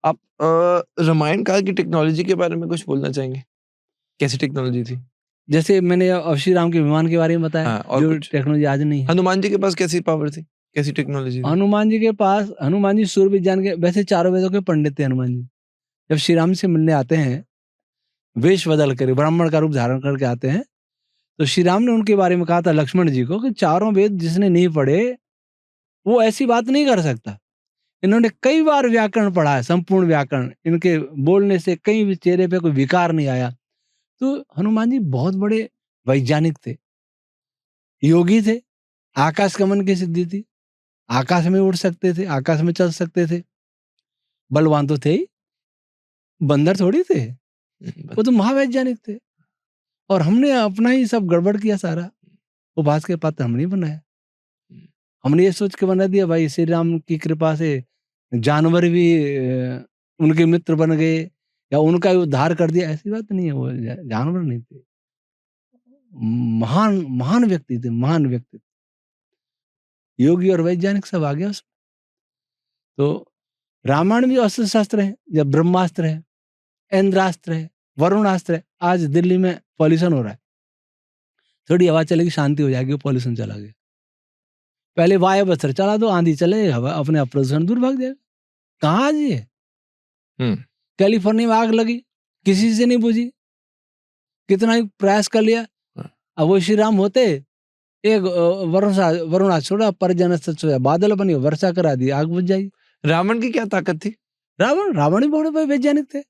आप रामायण काल की टेक्नोलॉजी के बारे में कुछ बोलना चाहेंगे? कैसी टेक्नोलॉजी थी? जैसे मैंने श्री राम के विमान के बारे में बताया, हाँ, और जो कुछ? टेक्नोलॉजी आज नहीं है। हनुमान जी के पास कैसी पावर थी? कैसी टेक्नोलॉजी थी? हनुमान जी के पास, हनुमान जी सूर्य विज्ञान के, वैसे चारों वेदों के पंडित थे हनुमान जी। जब श्री राम से मिलने आते हैं, वेश बदल कर ब्राह्मण का रूप धारण करके आते हैं, तो श्री राम ने उनके बारे में कहा था लक्ष्मण जी को कि चारों वेद जिसने नहीं पढ़े वो ऐसी बात नहीं कर सकता। इन्होंने कई बार व्याकरण पढ़ा है, संपूर्ण व्याकरण, इनके बोलने से कहीं भी चेहरे पे कोई विकार नहीं आया। तो हनुमान जी बहुत बड़े वैज्ञानिक थे, योगी थे, आकाश गमन की सिद्धि थी, आकाश में उड़ सकते थे, आकाश में चल सकते थे, बलवान तो थे ही, बंदर थोड़ी थे, वो तो महावैज्ञानिक थे। और हमने अपना ही सब गड़बड़ किया सारा, उपहास के पात्र हम नहीं बनाया। हमने ये सोच के बना दिया भाई श्री राम की कृपा से जानवर भी उनके मित्र बन गए या उनका भी उद्धार कर दिया, ऐसी बात नहीं है। वो जानवर नहीं थे, महान महान व्यक्ति थे, महान व्यक्ति, योगी और वैज्ञानिक सब आ गया उसमें। तो रामायण भी अस्त्र शस्त्र है, जब ब्रह्मास्त्र है, इंद्रास्त्र है, वरुणास्त्र है। आज दिल्ली में पॉल्यूशन हो रहा है, थोड़ी हवा चलेगी शांति हो जाएगी, पॉल्यूशन चला गया। पहले वायु अस्त्र चला दो, आंधी चले, हवा अपने आप प्रदूषण दूर भाग जाएगा। कहाँ आज ये? कैलिफोर्निया में आग लगी, किसी से नहीं बुझी, कितना ही प्रयास कर लिया। अब वो श्री राम होते, एक वरुणा छोड़ा, परजन छोड़ा, बादल बनी, वर्षा करा दी, आग बुझ जाएगी। रावण की क्या ताकत थी? रावण भी बहुत बड़े वैज्ञानिक थे,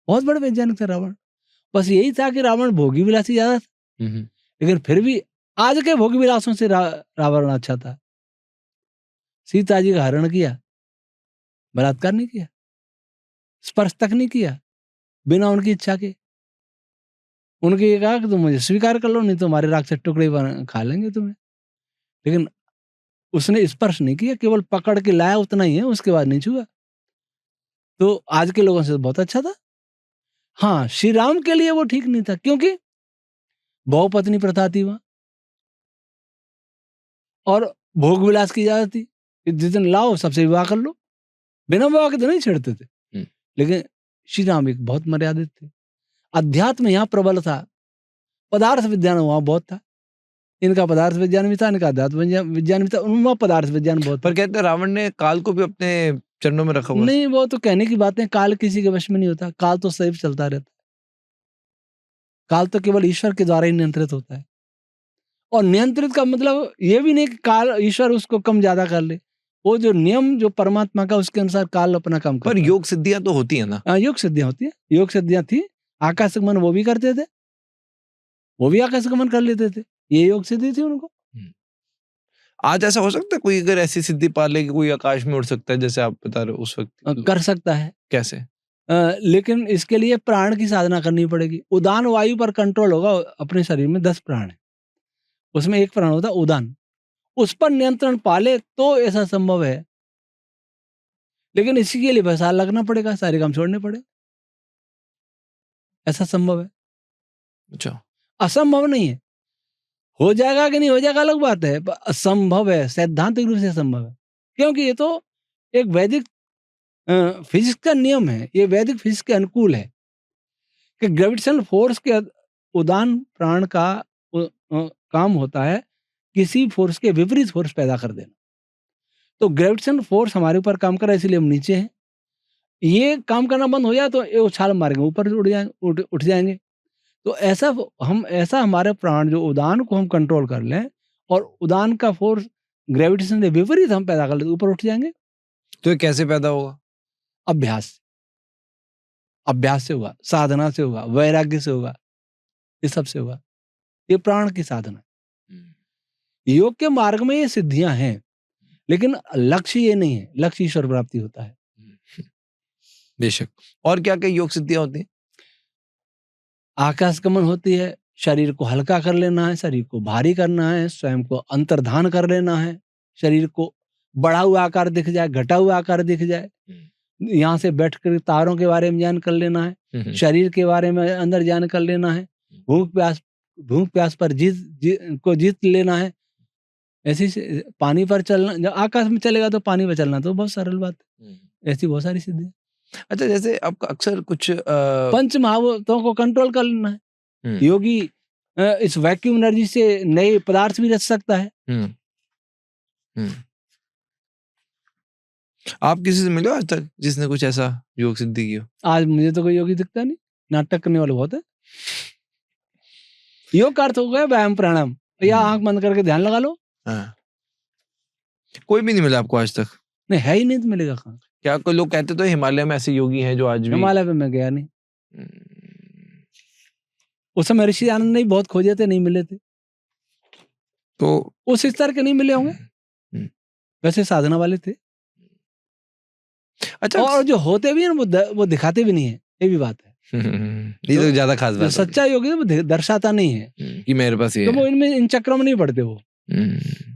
बहुत बड़े वैज्ञानिक थे रावण। बस यही था कि रावण भोगी विलासी ज्यादा था, लेकिन फिर भी आज के भोगी विलासों से रावण अच्छा था। सीता जी का हरण किया, बलात्कार नहीं किया, स्पर्श तक नहीं किया, बिना उनकी इच्छा के। उनके ये कहा कि तुम मुझे स्वीकार कर लो, नहीं तो हमारे राक्षस टुकड़े खा लेंगे तुम्हें। लेकिन उसने स्पर्श नहीं किया, केवल पकड़ के लाया, उतना ही है, उसके बाद नहीं छुआ। तो आज के लोगों से बहुत अच्छा था। हाँ, श्री राम के लिए वो ठीक नहीं था, क्योंकि बहुपत्नी प्रथा थी वहां, और भोग विलास की इजाजत थी। जिस दिन लाओ सबसे विवाह कर लो, बिना विवाह के तो नहीं छेड़ते थे। लेकिन श्री राम एक बहुत मर्यादित थे। अध्यात्म यहाँ प्रबल था, पदार्थ विज्ञान वहां बहुत था। इनका पदार्थ विज्ञान भी था, इनका अध्यात्म विज्ञान भी था, उनमें पदार्थ विज्ञान बहुत। पर कहते हैं रावण ने काल को भी अपने चरणों में रखा हुआ। नहीं, वो तो कहने की बातें, काल किसी के वश में नहीं होता, काल तो सदैव चलता रहता है। काल तो केवल ईश्वर के द्वारा ही नियंत्रित होता है। और नियंत्रित का मतलब ये भी नहीं कि काल ईश्वर उसको कम ज्यादा कर ले, वो जो नियम जो परमात्मा का, उसके अनुसार काल अपना काम करता है। पर योग सिद्धियां तो होती है ना? योग सिद्धियां होती है, योग सिद्धियां थी। आकाश गमन वो भी करते थे, वो भी आकाश गमन कर लेते थे, ये योग सिद्धि थी उनको। आज ऐसा हो सकता है कोई अगर ऐसी सिद्धि पा ले कि कोई आकाश में उड़ सकता है, जैसे आप बता रहे हो उस वक्त? कर सकता है। कैसे? लेकिन इसके लिए प्राण की साधना करनी पड़ेगी। उदान वायु पर कंट्रोल होगा। अपने शरीर में 10 प्राण है, उसमें एक प्राण होता है उदान, उस पर नियंत्रण पाले तो ऐसा संभव है। लेकिन इसी के लिए पैसा लगना पड़ेगा, सारे काम छोड़ने पड़े, ऐसा संभव है। अच्छा, असंभव नहीं है। हो जाएगा कि नहीं हो जाएगा अलग बात है, असंभव है, सैद्धांतिक रूप से संभव है। क्योंकि ये तो एक वैदिक फिजिक्स का नियम है, ये वैदिक फिजिक्स के अनुकूल है कि ग्रेविटेशनल फोर्स के उदान प्राण का काम होता है किसी फोर्स के विपरीत फोर्स पैदा कर देना। तो ग्रेविटेशनल फोर्स हमारे ऊपर काम कर रहा है, इसलिए हम नीचे हैं। ये काम करना बंद हो जाए तो ये उछाल मारेंगे, ऊपर उठ जाएंगे। तो ऐसा हमारे प्राण जो उदान को हम कंट्रोल कर लें और उदान का फोर्स ग्रेविटेशन के विपरीत हम पैदा कर ले, ऊपर उठ जाएंगे। तो ये कैसे पैदा होगा? अभ्यास से होगा, साधना से होगा, वैराग्य से होगा, ये सबसे होगा। ये प्राण की साधना। योग के मार्ग में ये सिद्धियां हैं, लेकिन लक्ष्य ये नहीं है, लक्ष्य ईश्वर प्राप्ति होता है। बेशक। और क्या क्या योग सिद्धियां होती हैं? आकाश गमन होती है, शरीर को हल्का कर लेना है, शरीर को भारी करना है, स्वयं को अंतर्धान कर लेना है, शरीर को बढ़ा हुआ आकार दिख जाए, घटा हुआ आकार दिख जाए, यहाँ से बैठकर तारों के बारे में ज्ञान कर लेना है, शरीर के बारे में अंदर ज्ञान कर लेना है, भूख प्यास पर जीत लेना है। ऐसी पानी पर चलना, जब आकाश में चलेगा तो पानी पर चलना तो बहुत सरल बात है। ऐसी बहुत सारी सिद्धियां। अच्छा, जैसे आपका अक्सर कुछ पंच महाभूतों को कंट्रोल कर लेना है। हम्म, योगी इस वैक्यूम एनर्जी से नए पदार्थ भी रच सकता है। हम्म, हम्म। आप किसी से मिले हो आज तक जिसने कुछ ऐसा योग सिद्धि की हो? आज मुझे तो कोई योगी दिखता नहीं, नाटक करने वाले बहुत है। योग का अर्थ हो गया व्यायाम प्राणायाम, या आंख बंद करके ध्यान लगा लो। हाँ। कोई भी नहीं मिला आपको आज तक? नहीं, है ही नहीं तो मिलेगा कहाँ। क्या कोई लोग कहते तो हिमालय में ऐसे योगी हैं जो आज भी हिमालय पे मैं गया नहीं। हम्म, उस समय ऋषि आनंद ने भी बहुत खोजे थे, नहीं मिले थे। तो उस स्तर के नहीं मिले होंगे, हम्म, वैसे साधना वाले थे। अच्छा। और जो होते भी हैं वो दिखाते भी नहीं है, ये भी बात है। ये तो ज्यादा खास जो बात सच्चा योगी है वो दर्शाता नहीं है, कि मेरे पास ये तो है। वो इनमें इन चक्रों में नहीं पड़ते वो। हम्म,